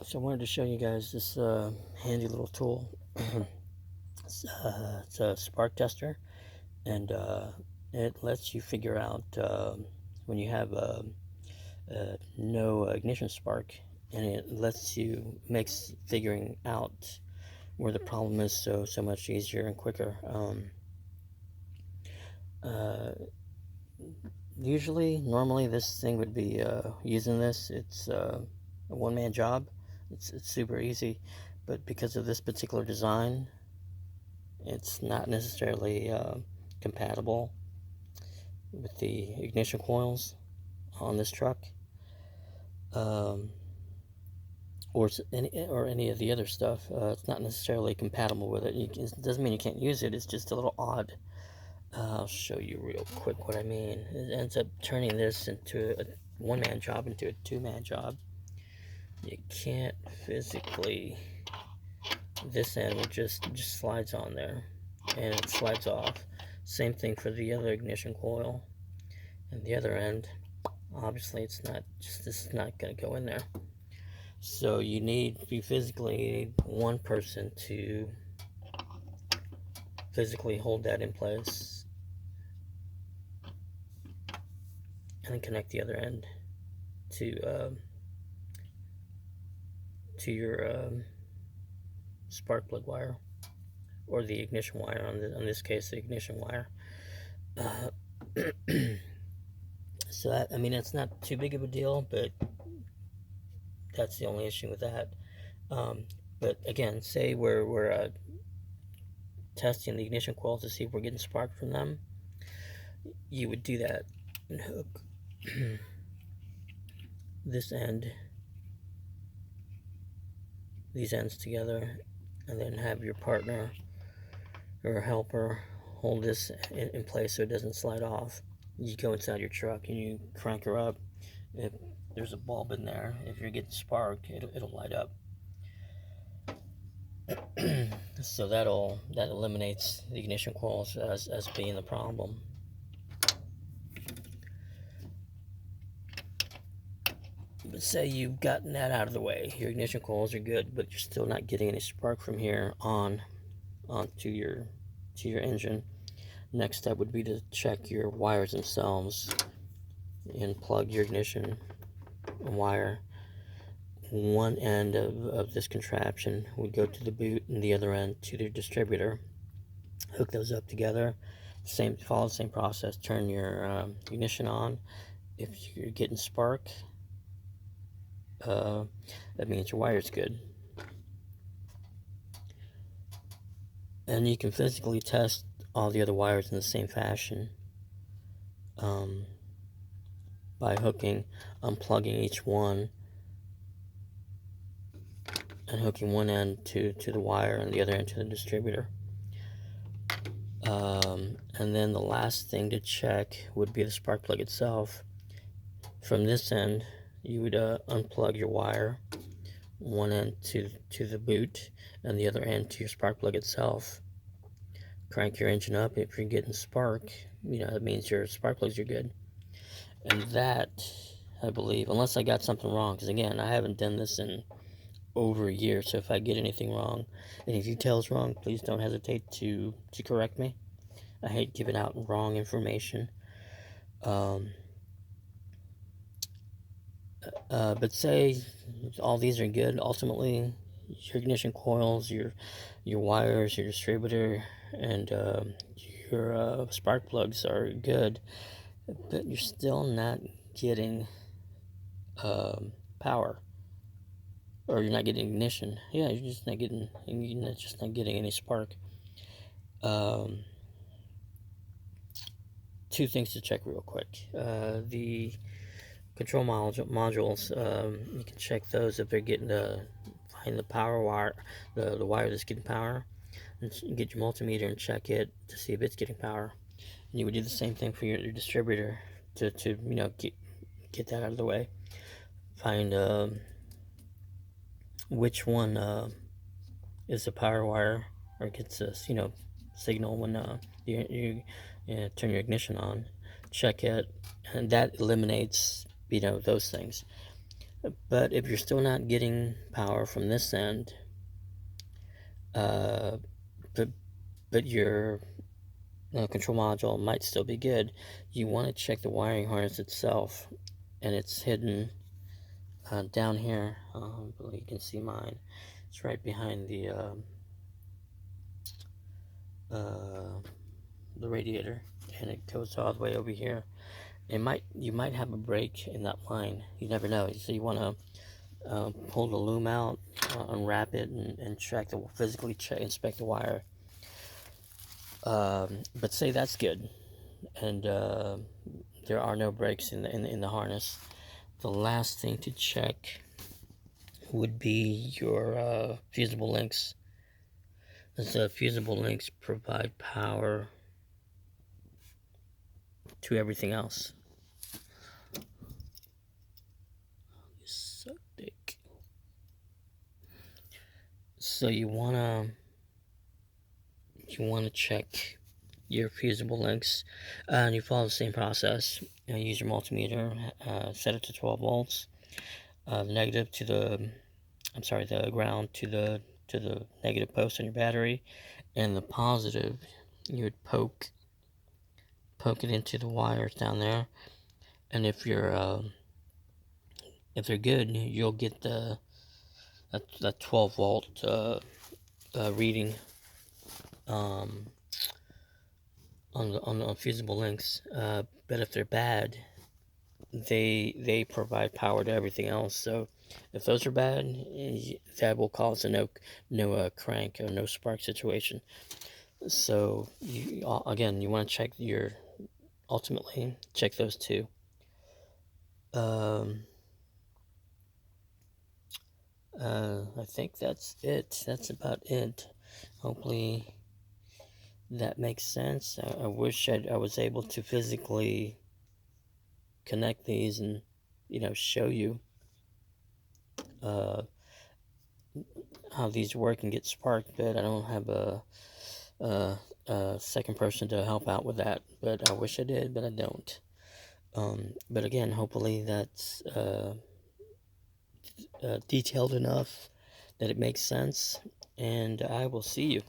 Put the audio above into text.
So I wanted to show you guys this handy little tool. It's a spark tester, and it lets you figure out when you have no ignition spark, and it lets you makes figuring out where the problem is so much easier and quicker. Uh, Normally, this thing would be using this. It's a one-man job. It's super easy, but because of this particular design, it's not necessarily compatible with the ignition coils on this truck, um, or any of the other stuff. It's not necessarily compatible with it. It doesn't mean you can't use it. It's just a little odd. I'll show you real quick what I mean. It ends up turning this into a one-man job into a two-man job. You can't physically. This end just slides on there, and it slides off. Same thing for the other ignition coil, and the other end. Obviously, it's not just this is not going to go in there. So you physically need one person to physically hold that in place, and then connect the other end to your spark plug wire, or the ignition wire. On this case, the ignition wire. So that, I mean, it's not too big of a deal, but that's the only issue with that. But again, say we're testing the ignition coils to see if we're getting spark from them. You would do that and hook this end, these ends together, and then have your partner or helper hold this in place so it doesn't slide off. You go inside your truck and you crank her up. If there's a bulb in there, if you're getting spark, it'll light up. So that eliminates the ignition coils as being the problem. But say you've gotten that out of the way, your ignition coils are good, but you're still not getting any spark from here onto your engine. Next step would be to check your wires themselves and plug your ignition wire. One end of this contraption would go to the boot, and the other end to the distributor. Hook those up together. Follow the same process. Turn your ignition on. If you're getting spark, that means your wire's good. And you can physically test all the other wires in the same fashion by unplugging each one and hooking one end to the wire and the other end to the distributor. And then the last thing to check would be the spark plug itself. From this end, you would unplug your wire, one end to the boot and the other end to your spark plug itself. Crank your engine up. If you're getting spark, that means your spark plugs are good. And that, I believe, unless I got something wrong, because again, I haven't done this in over a year, so if I get anything wrong, any details wrong, please don't hesitate to correct me. I hate giving out wrong information. But say all these are good, ultimately your ignition coils, your wires, your distributor, and your spark plugs are good, but you're still not getting power, or you're not getting ignition. Yeah, you're just not getting any spark. Two things to check real quick. The control modules, you can check those if they're getting find the power wire, the wire that's getting power, and get your multimeter and check it to see if it's getting power. And you would do the same thing for your distributor to get that out of the way. Find which one is the power wire, or gets a signal when you turn your ignition on. Check it, and that eliminates those things. But if you're still not getting power from this end, uh, but your control module might still be good, you want to check the wiring harness itself, and it's hidden down here. I believe you can see mine. It's right behind the radiator, and it goes all the way over here. You might have a break in that line. You never know. So you want to pull the loom out, unwrap it, and physically inspect the wire. But say that's good, and there are no breaks in the harness. The last thing to check would be your fusible links. The fusible links provide power to everything else. So thick. So you wanna check your fusible links, and you follow the same process. Use your multimeter, set it to 12 volts. The negative to the ground to the negative post on your battery, and the positive you would poke it into the wires down there. And if they're good, you'll get the 12 volt reading on the fusible links. But if they're bad, they provide power to everything else. So if those are bad, that will cause a no crank or no spark situation. So you want to check ultimately check those two. I think that's it. That's about it. Hopefully that makes sense. I wish I was able to physically connect these and show you how these work and get sparked, but I don't have a second person to help out with that. But I wish I did, but I don't. But again, hopefully that's detailed enough that it makes sense, and I will see you.